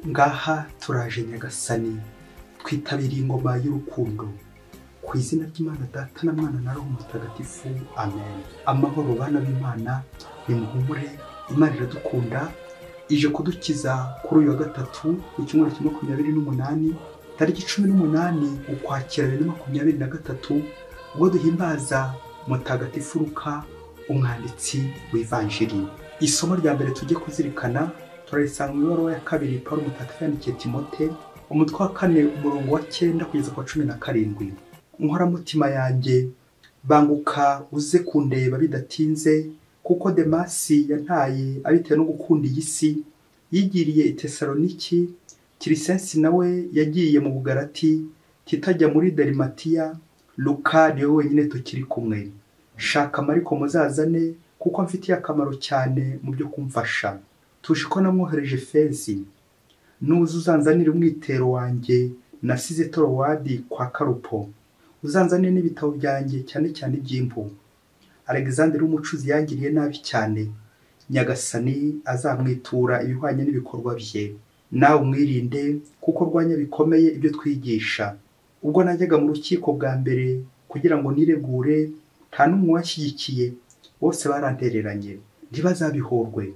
ngaha turaje Nyagasani twitabiriye ingoma y'urukundo ku izina ry'Imana Data na Mwana na Roho Mutagatifu, amen. Amahoro bana b'Imana, nimuhumure, Imana iradukunda, ije kudukiza kuri uyu wa gatatu w'icyumweru cya 28 tariki 18 ukwakira 2023, ubwo duhimbaza Mutagatifu Luka, umwanditsi w'ivanjiri. Isomo rya mbere tujye kuzirikana turarisanga mu ibaruwa ya kabiri Paulo Mutagatifu yandikiye Timote, umutwe wa 4 umurongo wa 9 kugeza kwa 17. Inkoramutima yanjye banguka uze kundeba bidatinze, kuko Demasi yantaye abitewe no gukunda iyi si, yigiriye i Tesaloniki. Kirisensi nawe yagiye mu Bugarati, Titajya muri Darimatiya. Luka niwe wenyine tukiri kumwe. Shaka Mariko muzazane, kuko mfitiye akamaro cyane mu byo kumfasha. Tushiko namwohereje Fezi. Nuza uzanzanira umwitero wanjye nasize Torowadi kwa Karupo. Uzanzanire n'ibitabo byanjye cyane cyane iby'impu. Alexander w'umucuzi yangiriye nabi cyane. Nyagasani azamwitura ibihwanye n'ibikorwa bye. Nawe umwirinde, kuko rwanya bikomeye ibyo twigisha. Ubwo najyaga mu rukiko bwa mbere kugira ngo niregure, nta n'umwe washyigikiye, bose barantereranye, ntibazabihorwe.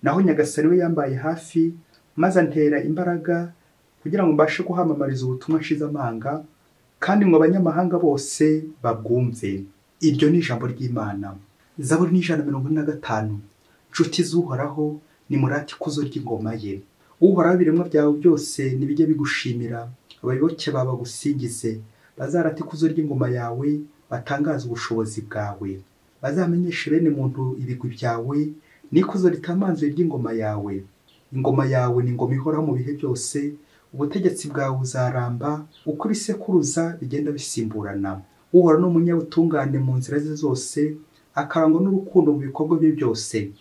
Naho Nyagasani we yambaye hafi, maze antera imbaraga kugira ngo mbashe guhamamariza ubutumwa nshize amanga, kandi ngo abanyamahanga bose babwumve. Iryo ni ijambo ry'Imana. Zaburi ni 145. Nshuti z'Uhoraho, nimurate ikuzo ry'ingoma ye. Uhoraho ibiremwa byawe byose nibijye bigushimira, abayoboke bawe bagusingize, bazarate ikuzo ry'ingoma yawe, batangaza ubushobozi bwawe. Bazamenyeshe bene muntu ibigwi byawe, n'ikuzo ritamanzuye ry'ingoma yawe. Ingoma yawe ni ingoma ihoraho mu bihe byose, ubutegetsi bwawe buzaramba, uko ibisekuruza bigenda bisimburana. Uhoraho ni umunyabutungane mu nzira ze zose, akarangwa n'urukundo mu bikorwa bye byose.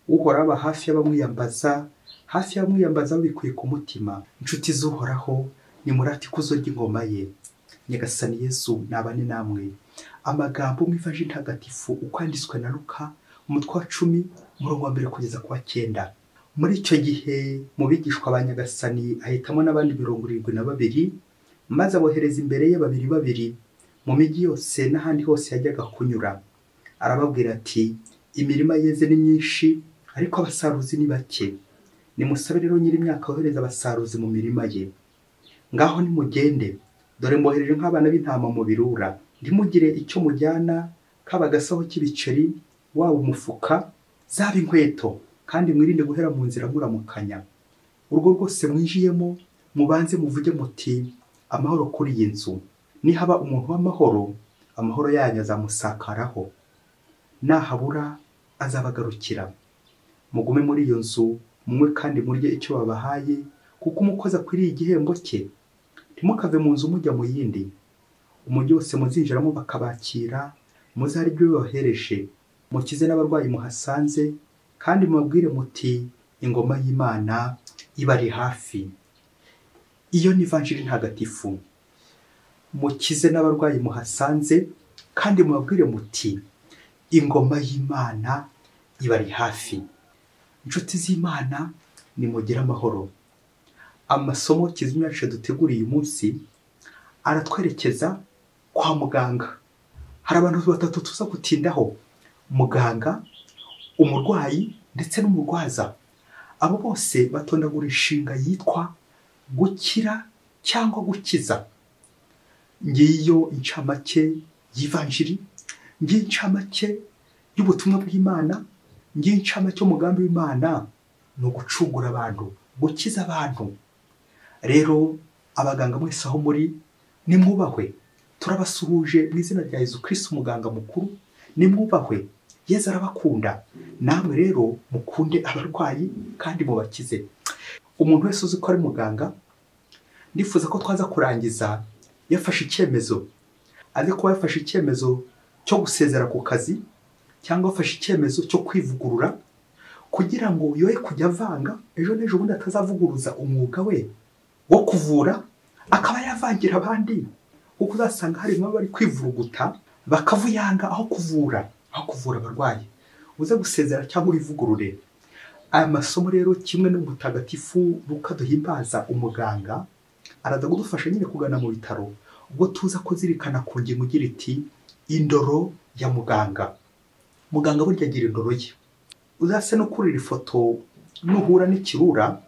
Uhoraho aba hafi y'abamwiyambaza, hafi y'abamwiyambaza babikuye ku mutima. Inshuti z'Uhoraho, nimurate ikuzo ry'ingoma ye. Nyagasani Yesu nabane namwe. Amagambo mu ivanjiri ntagatifu uko yanditswe na Luka, umutwe wa 10 umurongo wa 1 kugeza kwa 9. Muri icyo gihe mu bigishwa ba Nyagasani ahitamo n'abandi 72, maze abohereza imbere ye 2 mu migi yose n'ahandi hose yajyaga kunyura. Arababwira ati, imirima yeze ni myinshi, ariko abasaruzi ni bake. Nimusabe rero nyiri imyaka yohereza abasaruzi mu mirima ye. Ngaho nimugende, dore mbohereje nk'abana b'intama mu birura. Ntimugire icyo mujyana, kaba agasaho k'ibiceri, waba umufuka, zaba inkweto, kandi mwirinde guhera mu nzira muramukanya. Urwo rwose mwinjiyemo, mubanze muvuge muti, amahoro kuri iyi nzu. Nihaba umuntu w'amahoro, amahoro yanyu azamusakaraho. Nahabura azabagarukira. Mugume muri iyo nzu, munywe kandi murye icyo babahaye, kuko umukozi akwiriye igihembo cye. Ntimukave mu nzu mujya mu yindi. Umujyi wose muzinjiramo bakabakira, muzari ibyo babahereje. Mukize n'abarwayi muhasanze, kandi mubabwire muti, ingoma y'Imana ibari hafi. Iyo ni ivanjiri ntagatifu. Mukize n'abarwayi muhasanze, kandi mubabwire muti, ingoma y'Imana ibari hafi. Inshuti z'Imana, nimugire amahoro. Amasomo kizimya yacu duteguriye uyu munsi aratwerekeza kwa muganga. Hari abantu 3 tuza gutindaho: muganga, umurwayi ndetse n'umurwaza. Abo bose batondagura inshinga yitwa gukira cyangwa gukiza. Ngiyo incamake y'ivanjiri, ngiyo incamake y'ubutumwa bw'Imana, ngiyo incamake y'umugambi w'Imana, no gucungura abantu, gukiza abantu. Rero abaganga mwese aho muri, nimwubahwe. Turabasuhuje mu izina rya Yesu Kristo umuganga mukuru. Nimwubahwe, Yesu arabakunda. Namwe rero mukunde abarwayi kandi mubakize. Umuntu wese uzi ko ari muganga, ndifuza ko twaza kurangiza yafashe icyemezo. Ariko kuba yafashe icyemezo cyo gusezera ku kazi, cyangwa afashe icyemezo cyo kwivugurura, kugira ngo yoye kujya avanga ejo n'ejo bundi atazavuguruza umwuga we wo kuvura, akaba yavangira abandi. Kuko uzasanga hari bamwe bari kwivuruguta bakavuyanga aho kuvura abarwayi. Uze gusezera cyangwa urivugurure, aya masomo rero kimwe n'umutagatifu Luka duhimbaza umuganga araza kudufasha nyine kugana mu bitaro ubwo tuza kuzirikana ku ngingo igira iti indoro ya muganga. Muganga burya agira indoro ye. Uzase no kurira ifoto nuhura n'ikirura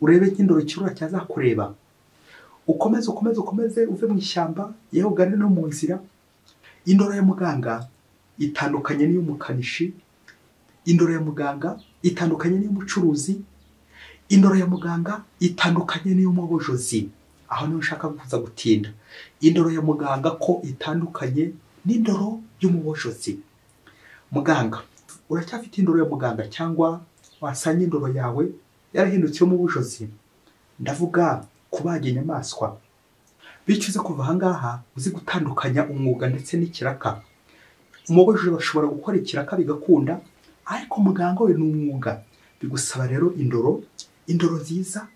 urebe indoro ikirura cyazakureba. Ukomeze uve mu ishyamba yewe ugane no mu nzira. Indoro ya muganga itandukanye n'iy'umukanishi. Indoro ya muganga itandukanye n'iy'umucuruzi. Indoro ya muganga itandukanye n'iy'umubojozi. Aho niho nshaka kuza gutinda. Indoro ya muganga ko itandukanye n'indoro y'umubojozi. Muganga, uracyafite indoro ya muganga cyangwa wasanye indoro yawe yarahindutse mu bujozi? Ndavuga kubaga inyamaswa. Bicuze kuva aha ngaha uzi gutandukanya umwuga ndetse n'ikiraka. Umubojozi bashobora gukora ikiraka bigakunda, ariko muganga we ni umwuga. Bigusaba rero indoro nziza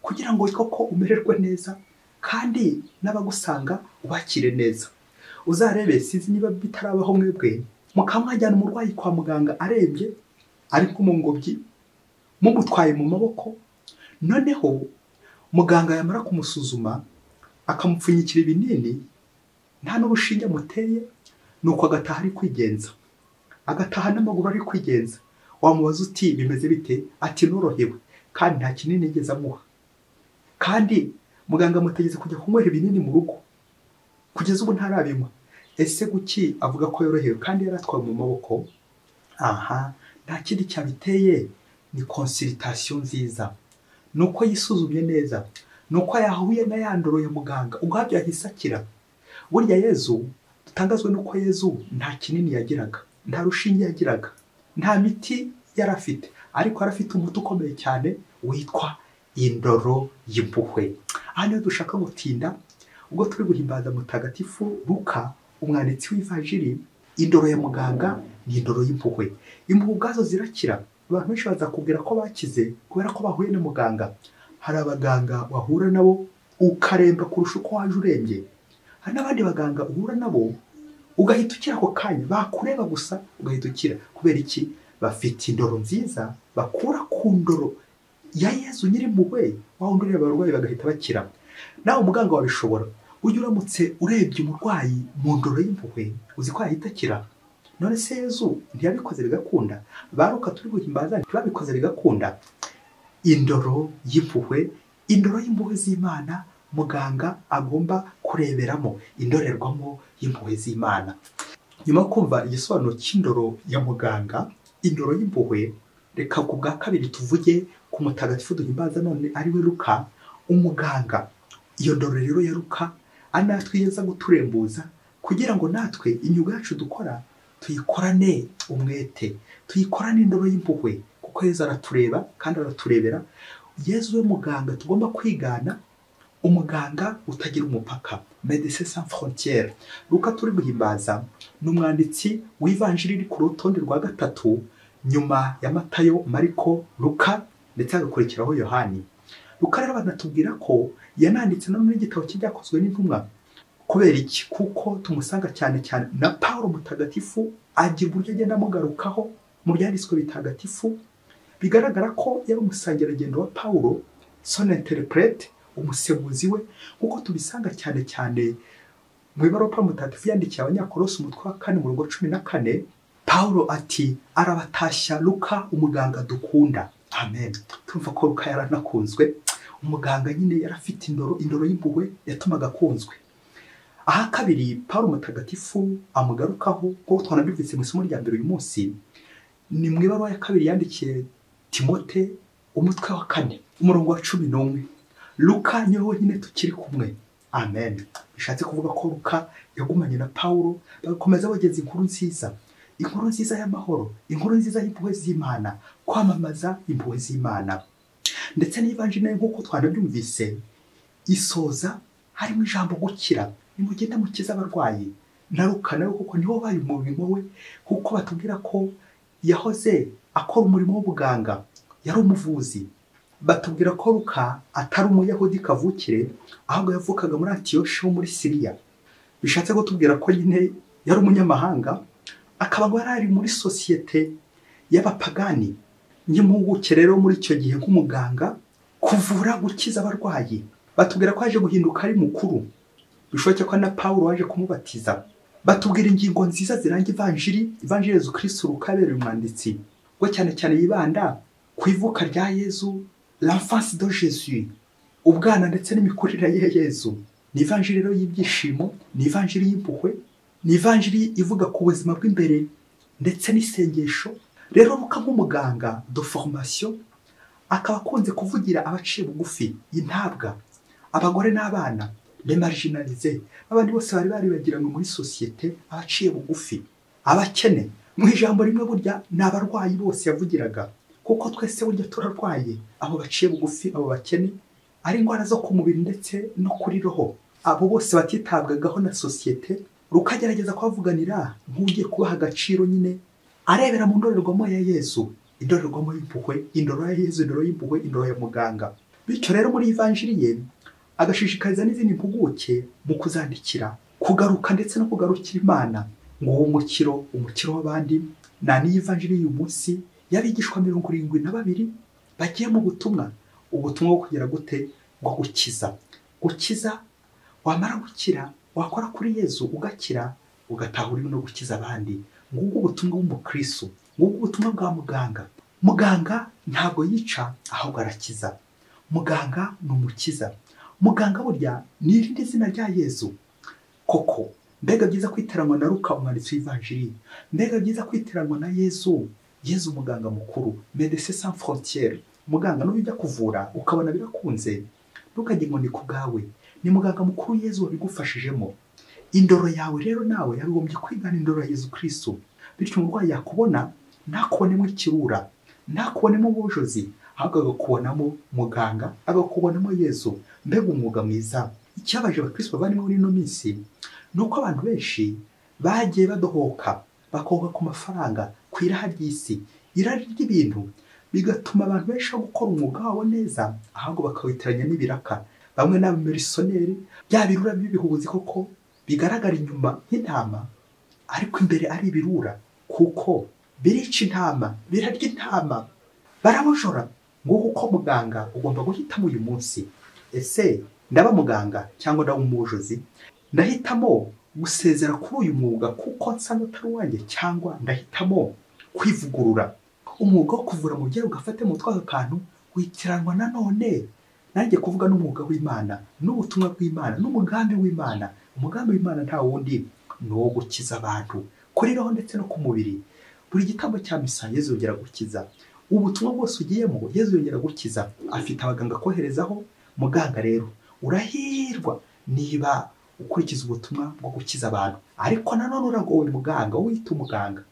kugira ngo koko umererwe neza kandi n'abagusanga ubakire neza. Uzarebe sinzi niba bitarabaho mwebwe mukamwajyana umurwayi kwa muganga arembye ariko mu ngobyi mumutwaye mu maboko, noneho muganga yamara kumusuzuma akamupfunyikira ibinini nta n'ubushinge muteye, nuko agataha ari kwigenza, agataha n'amaguru ari kwigenza. Wamubaza uti bimeze bite? Ati norohewe kandi nta kinini yigeze amuha, kandi muganga amutegetse kujya kunywera ibinini mu rugo kugeza ubu ntarabinywa. Ese guki avuga ko yorohewe kandi yaratwawe mu maboko? Aha, nta kindi cyabiteye, ni consultation nziza. Nuko yisuzumye neza, nuko yahuye na ya ndoro ya muganga ubwabyo yahise akira. Burya Yezu dutangazwe nuko Yezu nta kinini yagiraga, nta rushinge yagiraga, nta miti yarafite, ariko arafite umuti ukomeye cyane witwa indoro y'impuhwe. Aha niho dushaka gutinda ubwo turi guhimbaza mutagatifu Luka umwanditsi w'Ivanjiri. Indoro ya muganga ni indoro y'impuhwe. Impuhwe ubwazo zirakira. Abantu benshi baza kubwira ko bakize kubera ko bahuye na muganga. Hari abaganga wahura nabo ukaremba kurusha uko waje urembye. Hari n'abandi baganga uhura nabo ugahita ukira ako kanya, bakureba gusa ugahita ukira. Kubera iki? Bafite indoro nziza bakura ku ndoro ya Yezu Nyirimpuhwe, wawundi ureba abarwayi bagahita bakira. Nawe umuganga wabishobora. Ujya uramutse urebye umurwayi mu ndoro y'impuhwe uzi ko yahita akira. None se Yezu ntiyabikoze bigakunda? Baruka turi guhimbaza ntibabikoze bigakunda? Indoro y'impuhwe, indoro y'impuhwe z'Imana muganga agomba kureberamo, indorerwamo y'impuhwe z'Imana. Nyuma yo kumva igisobanuro cy'indoro ya muganga, indoro y'impuhwe, reka ku bwa kabiri tuvuge ku mutagatifu duhimbaza none ari we Luka umuganga. Iyo ndoro rero ya Luka ari natwe yeza guturembuza kugira ngo natwe imyuga yacu dukora tuyikorane umwete, tuyikorane indoro y'impuhwe, kuko Yezu aratureba kandi araturebera. Yezu we muganga tugomba kwigana, umuganga utagira umupaka, médecin sans frontières. Luka turi guhimbaza ni umwanditsi w'Ivanjiri iri ku rutonde rwa gatatu nyuma ya Matayo, Mariko, Luka ndetse hagakurikiraho Yohani. Luka rero banatubwira ko yananditse no muri igitabo cy'ibyakozwe n'intumwa. Kubera iki? Kuko tumusanga cyane na Paulo mutagatifu, agira uburyo agenda amugarukaho mu byanditswe bitagatifu. Bigaragara ko yari umusangiragendo wa Paulo, son interprète, umusemuzi we, kuko tubisanga cyane mu ibaruwa mutagatifu yandikiye Abanyakolosi umutwe wa 4 umurongo 14. Paulo ati arabatashya Luka umuganga dukunda. Amen. Tumva ko Luka yaranakunzwe. Umuganga nyine yarafite indoro y'impuhwe yatumaga akunzwe. Aha kabiri Paulo mutagatifu amugarukaho ko twanabivise mu isomo rya mbere uyu munsi, ni mu ibaruwa ya kabiri yandikiye Timote umutwe wa 4 umurongo wa 11. Luka niwe nyine tukiri kumwe. Amen. Bishatse kuvuga ko Luka yagumanye na Paulo bagakomeza bageze inkuru nziza y'amahoro, inkuru nziza y'impuhwe z'Imana, kwamamaza impuhwe z'Imana. Ndetse n'Ivanjiri nk'uko twanabyumvise isoza harimo ijambo gukira, nimugenda mukiza abarwayi. Na Luka nawe kuko niho baye umurimo we, kuko batubwira ko yahoze akora umurimo w'ubuganga, yari umuvuzi. Batubwira ko Luka atari umuyahudi kavukire, ahubwo yavukaga muri Antiyoshe wo muri Siriya. Bishatse kutubwira ko nyine yari umunyamahanga, akaba ngo yari muri sosiyete y'abapagani. nk'impuguke rero muri icyo gihe nk'umuganga kuvura gukiza abarwayi. Batubwira ko yaje guhinduka ari mukuru, bishoboke ko na Pawulo waje kumubatiza. Batubwira ingingo nziza ziranga ivanjiri Yezu Kristo rukabereye umwanditsi, ngo cyane cyane yibanda ku ivuka rya Yezu, l'enfance de Jésus, ubwana ndetse n'imikurire ya Yezu. Ni ivanjiri rero y'ibyishimo, ni ivanjiri y'impuhwe, ni ivanjiri ivuga ku buzima bw'imbere ndetse n'isengesho. Rero Luka nk'umuganga de formation akaba akunze kuvugira abaciye bugufi, intabwa, abagore n'abana, les marginalisés, abandi bose bari baribagiranywe muri societe, abaciye bugufi, abakene. Mu ijambo rimwe burya ni abarwayi bose yavugiraga, kuko twese burya turarwaye, abo baciye bugufi, abo bakene, ari indwara zo ku mubiri ndetse no kuri roho. Abo bose batitabwagaho na societe. Rukagerageza kubavuganira nk'ugiye kubaha agaciro nyine, arebera mu ndorerwamo ya Yesu, indorerwamo y'impuhwe, indoro ya Yesu, indoro y'impuhwe, indoro ya muganga. Bityo rero muri ivanjiri ye agashishikariza n'izindi mpuguke mu kuzandikira kugaruka ndetse no kugarukira Imana, ngo uwo umukiro w'abandi. Na niyo ivanjiri y'uyu munsi y'abigishwa 72 bagiye mu ubutumwa bwo kugera gute, ngo gukiza. Wamara gukira wakora kuri Yesu ugakira, ugataha urimo no gukiza abandi. Ngubwo ubutumwa bw'umukristo, ngubwo ubutumwa bwa muganga. Muganga ntabwo yica ahubwo arakiza. Muganga ni umukiza. Muganga burya ni irindi zina rya Yesu. Koko mbega byiza kwiteranwa na Luka umwanditsi w'ivanjiri, mbega byiza kwiteranwa na Yesu muganga mukuru, médecin sans frontières. Muganga n'ujya kuvura ukabona birakunze, ntukajye ngo ni ku bwawe, ni muganga mukuru Yesu wabigufashijemo. Indoro yawe rero nawe yagombye kwigana indoro ya Yesu Kristo, bityo umurwayi yakubona ntakubonemo ikirura, ntakubonemo ubujozi, ahubwo agakubonamo muganga, agakubonamo Yesu. Mbega umwuga mwiza. Icyabaje abakristo bavandimwe muri ino minsi ni uko abantu benshi bagiye badohoka, bakoga ku mafaranga, ku iraha ry'isi, irari ry'ibintu, bigatuma abantu benshi gukora umwuga wabo neza, ahubwo bakawitiranya n'ibiraka. Bamwe n'abamerisoneri, bya birura by'ibihubuzi koko bigaragara inyuma nk'intama, ariko imbere ari ibirura, kuko birica intama, birarya intama, barabojora. Nguko uko muganga ugomba guhitamo uyu munsi. Ese ndaba muganga cyangwa ndaba umujozi? Ndahitamo gusezera kuri uyu mwuga kuko nsanga atari uwanjye, cyangwa ndahitamo kwivugurura? Umwuga wo kuvura mu byeru ugafate mu twazo kantu witiranwa nanone nanjye kuvuga n'umwuga w'Imana, n'ubutumwa bw'Imana, n'umugambi w'Imana. Umugambi w'Imana nta wundi ni uwo gukiza abantu kuri roho ndetse no ku mubiri. Buri gitambo cya misa Yesu yongera gukiza, ubutumwa bwose ugiyemo Yesu yongera gukiza. Afite abaganga koherezaho. Muganga rero urahirwa niba ukurikiza ubutumwa bwo gukiza abantu. Ariko nanone uragowe muganga, wita umuganga,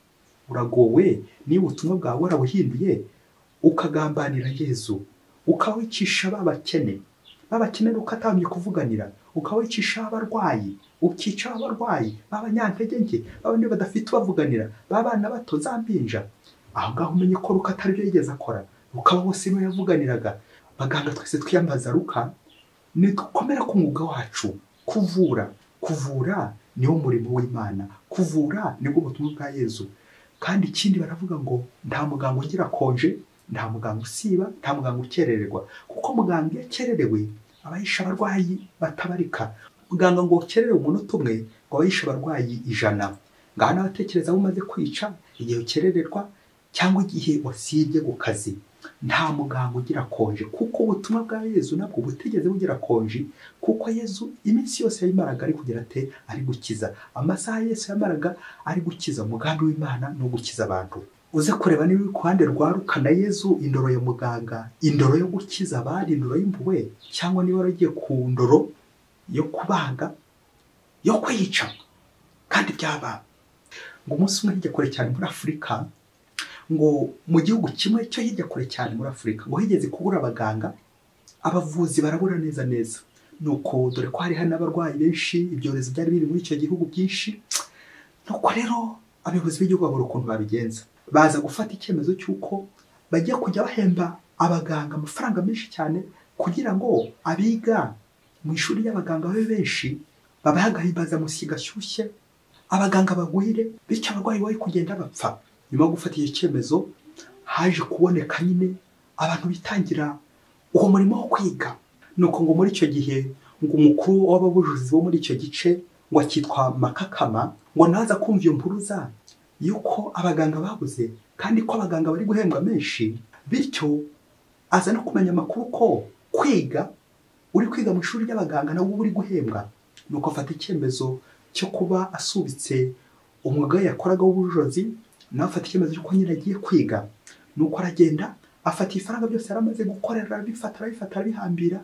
uragowe niba ubutumwa bwawe warabuhinduye ukagambanira Yesu, ukawicisha babakene ukatamye kuvuganira, ukawicisha abarwayi, ukica abarwayi b'abanyantege nke, babandi badafite ubavuganira, babana bato, zampinja. Aho ngaho umenye ko Luka atari byo yigeze akora. Luka bose niwe yavuganiraga. Baganga twese twiyambaza Luka, nidukomera ku mwuga wacu. Kuvura niwo murimo w'Imana, kuvura nibwo butumwa bwa Yesu. Kandi ikindi baravuga ngo nta muganga ugira konje, nta muganga usiba, nta muganga ukerererwa, kuko muganga iyo akererewe abayisha abarwayi batabarika. Muganga ngo ukererewe umunota umwe ngo abayisha abarwayi 100. Ngaho n'abatekereza abo umaze kwica igihe ukerererwa cyangwa igihe wasibye ku kazi. Nta muganga ugira konje, kuko ubutumwa bwa Yesu nabwo butigeze bugira konje, kuko Yesu iminsi yose yayimaraga ari kugira ate, ari gukiza. Amasaha Yesu yamaraga ari gukiza. Umugambi w'Imana no gukiza abantu. Uze kureba niba kuhande rwa Luka na Yesu indoro ya muganga, indoro yo gukiza abandi, indoro y'impuhwe, cyangwa niba waragiye ku ndoro yo kubaga, yo kwica. Kandi byaba ngo umunsi umwe hirya kure cyane muri Afurika, ngo mu gihugu kimwe cyo hirya kure cyane muri Afurika, ngo higeze kubura abaganga, abavuzi barabura neza. Nuko dore ko hari n'abarwayi benshi, ibyorezo byari biri muri icyo gihugu byinshi. Nuko rero abayobozi b'igihugu babura ukuntu babigenza, baza gufata icyemezo cy'uko bagiye kujya bahemba abaganga amafaranga menshi cyane, kugira ngo abiga mu ishuri y'abaganga babe benshi, babahe agahimbazamusyi gashyushye, abaganga bagwire, bityo abarwayi bari kugenda bapfa. Nyuma yo gufata icyo cyemezo, haje kuboneka nyine abantu bitangira uwo murimo wo kwiga. Nuko ngo muri icyo gihe ngo umukuru w'ababujuzi bo muri icyo gice ngo akitwa Makakama, ngo naza kumva iyo mpuruza yuko abaganga babuze kandi ko abaganga bari guhembwa menshi, bityo aza no kumenya amakuru ko kwiga uri kwiga mu ishuri ry'abaganga nawe uri guhembwa. Nuko afata icyemezo cyo kuba asubitse umwuga yakoraga w'ubujozi, nawe afata icyemezo cy'uko nyine agiye kwiga. Nuko aragenda afata ifaranga byose yaramaze gukorera, arabifata arabihambira,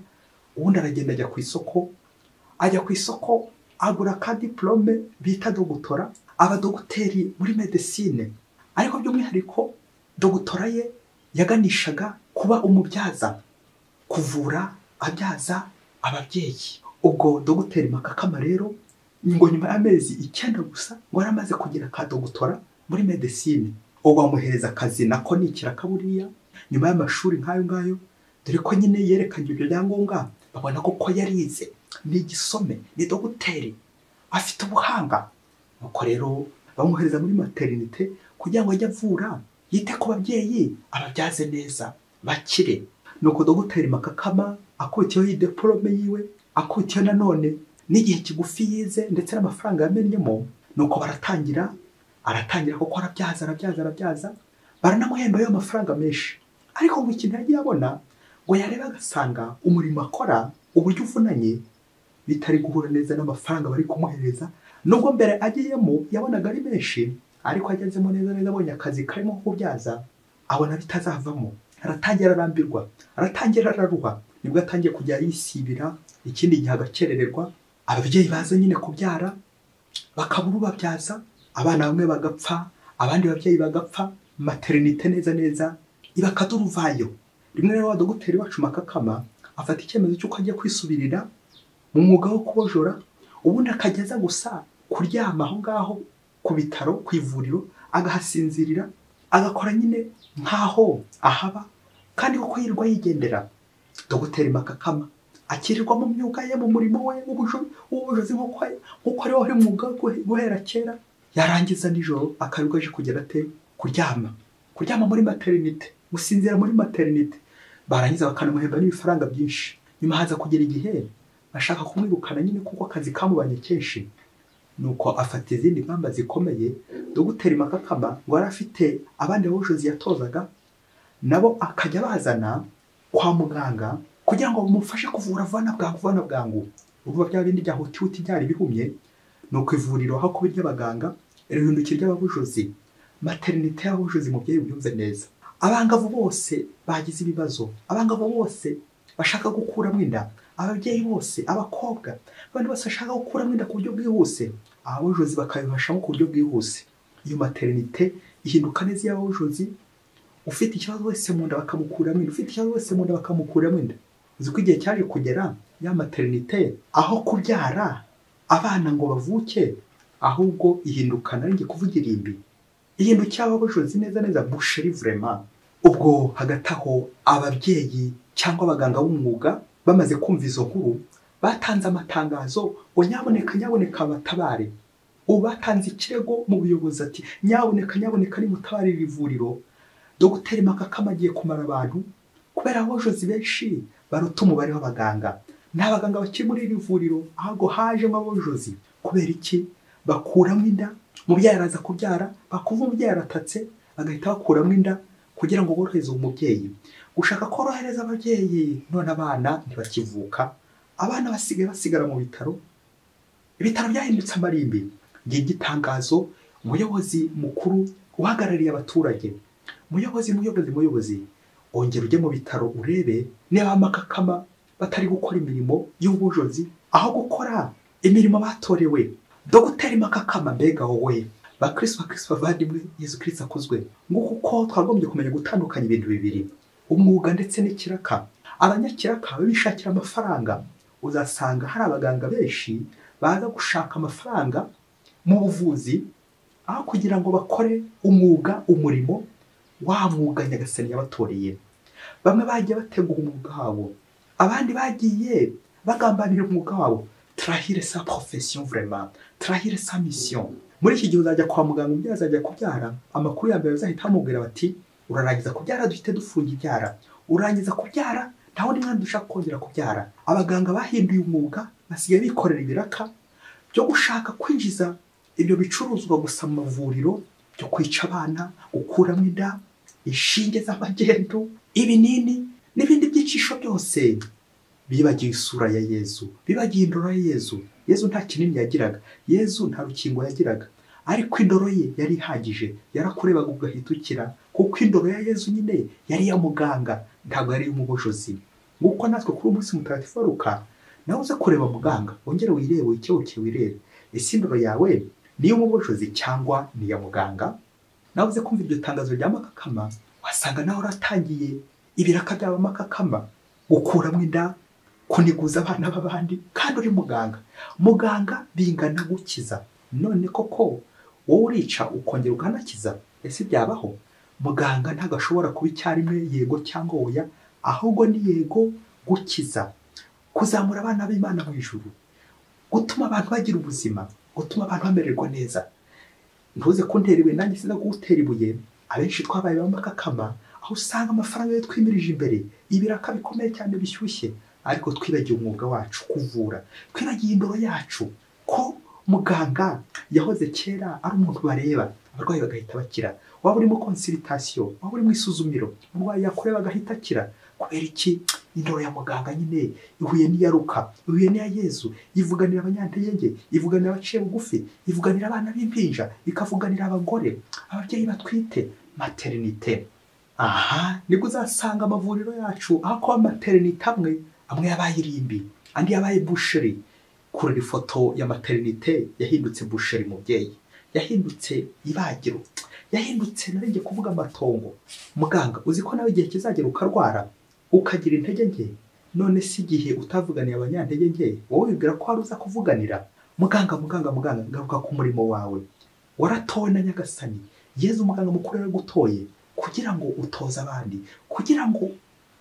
ubundi aragenda ajya ku isoko agura ka diplome bita dogutora, abadoguteri muri medecine, ariko by'umwihariko dogutora ye yaganishaga kuba umubyaza, kuvura abyaza ababyeyi. Ubwo doguteri Makakama rero ngo nyuma y'amezi 9 gusa ngo yaramaze kugira ka dogutora muri medecine. Ubwo bamuhereza akazi nako nikira kaburiya nyuma y'amashuri nk'ayo ngayo, dore ko nyine yerekanye ibyo byangombwa, babona ko yarize, ni igisome, ni doguteri, afite ubuhanga. Nuko rero bamuhereza muri maternité kugira ngo ajye avura, yite ku babyeyi, ababyaze neza bakire. Nuko doguteri Makakama akubitiyeho diplome yiwe, akubitiyeho nanone n'igihe kigufi yize ndetse n'amafaranga yamenyemo. Nuko aratangira kuko arabyaza, baranamuhemba ayo mafaranga menshi. Ariko ngo ikintu yagiye abona, ngo yareba agasanga umurimo akora uburyo uvunanye bitari guhura neza n'amafaranga bari kumuhereza. Nubwo mbere agiyemo yabonaga ari menshi, ariko agezemo neza abonye akazi karimo kubyaza, abona bitazavamo. Aratangira arambirwa, aratangira araruha, nibwo atangiye kujya yisibira, ikindi gihe agakerererwa. Ababyeyi baza nyine kubyara bakabura ubabyaza, abana bamwe bagapfa, abandi babyeyi bagapfa, maternité neza ibakaduruvayo. Rimwe rero wa doguteri wacu Makakama afata icyemezo cy'uko agiye kwisubirira mu mwuga wo kubojora, ubundi akageza gusa kuryama aho ngaho ku bitaro, ku ivuriro, agahasinzirira, agakora nyine nkaho ahaba, kandi uko yirwa yigendera. Doguteri Makakama akirirwa mu myuga ye, mu murimo we w'ubujozi nk'uko ari wari mwuga guhera kera. Yarangiza nijoro akarirwa aje kugera kuryama muri maternité, gusinzira muri maternité. Barangiza bakanamuhemba n'ibifaranga byinshi. Nyuma haza kugera igihe bashaka kumwirukana nyine kuko akazi kamubanye kenshi. Nuko afata izindi ngamba zikomeye. Doguteri Makakama ngo yari afite abandi babujozi yatozaga, nabo akajya bazana kwa muganga kugira ngo bamufashe kuvura vana bwangu. Ubu bya bindi bya huti byari bihumye. Nuko ivuriro aho kuba iry'abaganga irihindukira ry'ababujozi, maternité y'ababujozi. Mubyeyi ubyumve neza, abangavu bose bagize ibibazo, abangavu bose bashaka gukuramo inda, ababyeyi bose, abakobwa, abandi bose bashaka gukuramo inda ku buryo bwihuse, ababujozi bakabibashamo ku buryo bwihuse. Iyo maternité ihinduka neza y'ababujozi. Ufite ikibazo wese mu nda bakamukuramo inda, ufite ikibazo wese mu nda bakamukuramo inda. Uzi ko igihe cyaje kugera ya maternité aho kubyara abana ngo bavuke, ahubwo ihindukana ngi kuvugira imbi, ihindukira ababujozi neza boucherie vraiment. Ubwo hagati aho ababyeyi cyangwa abaganga b'umwuga bamaze kumva izo nkuru, batanze amatangazo ngo nyaboneka batabare. Ubu batanze ikirego mu buyobozi ati nyaboneka nimutabare iri vuriro. Doguteri Makakama agiye kumara abantu kubera ababujozi benshi baruta umubare w'abaganga. Nta baganga bakiri muri iri vuriro, ahubwo hajemo ababujozi. Kubera iki? Bakuramo inda, umubyeyi araza kubyara, bakuva umubyeyi aratatse, bagahita bakuramo inda kugira ngo borohereze umubyeyi. Gushaka korohereza ababyeyi, none abana ntibakivuka, abana basigara mu bitaro. Ibitaro byahindutse amarimbi. Ngiye gitangazo umuyobozi mukuru uhagarariye abaturage. Muyobozi, ongera ujye mu bitaro urebe niba Makakama batari gukora imirimo y'ubujozi, aho gukora imirimo batorewe. Doguteri Makakama, mbega wowe bakristo bavandimwe, Yesu Kristo akuzwe. Nguko uko twagombye kumenya gutandukanya ibintu bibiri, umwuga ndetse n'ikiraka. Abanyakiraka bishakira amafaranga. Uzasanga hari abaganga benshi baza gushaka amafaranga mu buvuzi, aho kugira ngo bakore umurimo wa mwuga nyagasani yabatoreye. Bamwe bagiye bategura umwuga wabo, abandi bagiye bagambanira umwuga wabo. Trahir sa profession vraiment, trahir sa mission. Muri iki gihe uzajya kwa muganga, umubyeyi azajya kubyara, amakuru ya mbere bazahita bamubwira bati urarangiza kubyara duhite dufunga ibyara, urangiza kubyara nta wundi mwana dushaka kongera kubyara. Abaganga bahinduye umwuga basigaye bikorera ibiraka byo gushaka kwinjiza ibyo bicuruzwa gusa mu mavuriro byo kwica abana, gukuramo inda, inshinge z'amagendo, ibinini n'ibindi byicisho byose. Bibagiwe isura ya Yezu, bibagiye indoro ya Yezu. Yezu nta kinini yagiraga, Yezu nta rukingo yagiraga, ariko indoro ye yari ihagije, yarakurebaga ugahita ukira, kuko indoro ya Yezu nyine yari ya muganga, ntabwo yari y'umubojozi. Nguko natwe kuri umunsi mutagatifu Luka, nawe uze kureba muganga, wongere wirebe, wikebuke wirebe, ese indoro yawe ni iy'umubojozi cyangwa ni iya muganga? Nawe uze kumva iryo tangazo rya makakama, wasanga nawe uratangiye ibiraka byaba makakama, gukuramo inda, kuniguza abana b'abandi, kandi uri muganga. Muganga bingana gukiza. None koko wowe urica ukongera ukanakiza? Ese byabaho? Muganga ntabwo ashobora kuba icyarimwe yego cyangwa oya, ahubwo ni yego gukiza, kuzamura abana b'Imana mu ijuru, gutuma abantu bagira ubuzima, gutuma abantu bamererwa neza. Ntuze kuntera ibuye nanjye siza kugutera ibuye. Abenshi twabaye bamakakama, aho usanga amafaranga yo twimirije imbere, ibiraka bikomeye cyane bishyushye, ariko twibagiye umwuga wacu, kuvura. Twibagiye indoro yacu, ko muganga yahoze kera ari umuntu bareba abarwayi bagahita bakira. Waba uri mu consultation, waba uri mu isuzumiro, umurwayi yakureba agahita akira. Kubera iki? Indoro ya muganga nyine ihuye n'iya Luka, ihuye n'iya Yezu, ivuganira abanyantege, ivuganira abaciye bugufi, ivuganira abana b'impinja, ikavuganira abagore, ababyeyi batwite, maternité. Aha nibwo uzasanga amavuriro yacu aho kuba maternité amwe yabaye irimbi, andi yabaye boucherie. Kurera ifoto ya maternité yahindutse boucherie mubyeyi, yahindutse ibagiro, yahindutse narenge kuvuga amatongo. Muganga uzi ko nawe igihe kizagera ukarwara ukagira intege nke, none si igihe utavuganiye abanyantege nke wowe wibwira ko wari uza kuvuganira? Muganga ngaruka ku murimo wawe, waratowe na Nyagasani. Yezu umuganga mukuru yaragutoye kugira ngo utoze abandi, kugira ngo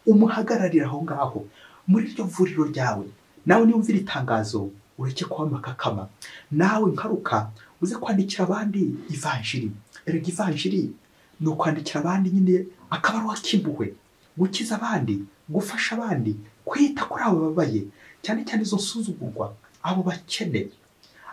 umuhagararire aho ngaho muri iryo vuriro ryawe. Nawe niyumvira itangazo ureke kuba makakama, nawe nkaruka uze kwandikira abandi ivanjiri. Erega ivanjiri ni ukwandikira abandi nyine akabaruwa k'impuhwe, gukiza abandi, gufasha abandi, kwita kuri abo babaye, cyane cyane izo nsuzugurwa, abo bakene,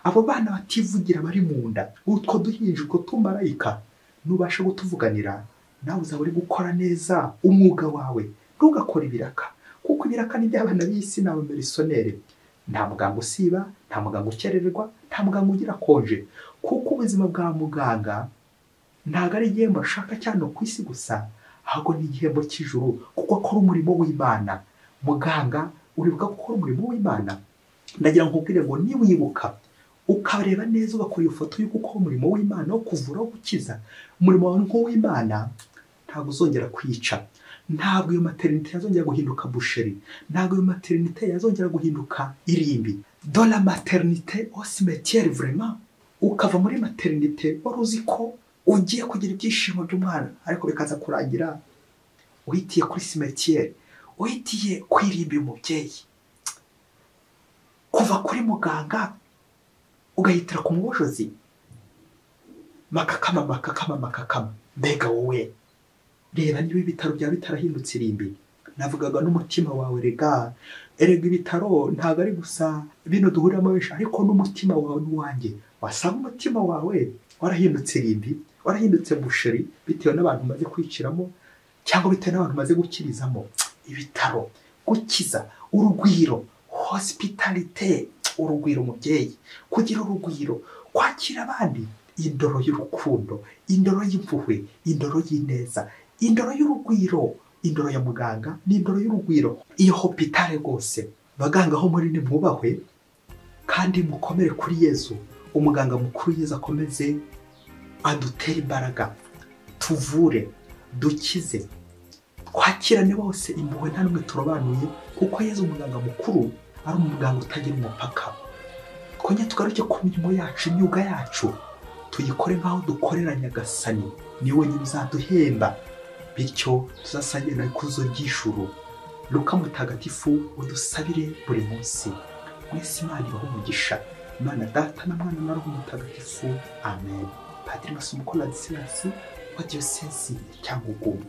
abo bana bativugira bari mu nda, utwo duhinja, utwo tumarayika. Nubasha gutuvuganira, nawe uzaba uri gukora neza umwuga wawe, ntugakore ibiraka, kuko ibiraka ni iby'abana b'isi n'abamirisoneri. Nta muganga usiba, nta muganga ukererwa, nta muganga ugira konje, kuko ubuzima bwa muganga ntabwo ari igihembo ashaka cyane ku isi gusa, ahubwo ni igihembo cy'ijuru, kuko akora umurimo w'Imana. Muganga uribuka gukora umurimo w'Imana? Ndagira ngo nkubwire ngo niwibuka ukareba neza ugakora iyo foto y'uko ukora umurimo w'Imana wo kuvura, wo gukiza, umurimo wawe nk'uw'Imana, ntabwo uzongera kwica. Ntabwo iyo maternité yazongera guhinduka boucherie, ntabwo iyo maternité yazongera guhinduka irimbi. Dans la maternité au cimetière vraiment, ukava muri maternité wari uzi ko ugiye kugira ibyishimo by'umwana, ariko bikaza kurangira uhitiye kuri cimetière, uhitiye kwirimba umubyeyi. Kuva kuri muganga ugahitira ku mubojozi. Makakama. Mbega wowe reba niba ibitaro bya bitarahindutse irimbi. Navugaga n'umutima wawe. Erega ibitaro ntabwo ari gusa bino duhuriramo benshi, ariko n'umutima wawe n'uwanjye. Wasanga umutima wawe warahindutse irimbi, warahindutse boucherie, bitewe n'abantu maze kwiciramo cyangwa bitewe n'abantu maze gukirizamo. Ibitaro, gukiza, urugwiro, hospitalite, urugwiro mubyeyi, kugira urugwiro, kwakira abandi, indoro y'urukundo, indoro y'impuhwe, indoro y'ineza, indoro y'urugwiro. Indoro ya muganga ni indoro y'urugwiro. Iyo hopitale rwose, baganga aho muri ni mwubahwe kandi mukomere kuri Yezu. Umuganga mukuru Yezu akomeze adutere imbaraga, tuvure, dukize, twakirane bose impuhwe, nta n'umwe turobanuye, kuko Yezu umuganga mukuru ari umuganga utagira umupaka. Twongere tugaruke ku mirimo yacu, imyuga yacu, tuyikore nk'aho dukorera Nyagasani, niwe nyine uzaduhemba, bityo tuzasangira ikuzo ry'ijuru. Luka mutagatifu udusabire buri munsi. Mwese Imana ibahe umugisha. Imana Data na Mwana na Roho Mutagatifu. Amen. Padiri Masumuko Ladislas, wa diyosezi cyangwa ubwumwe.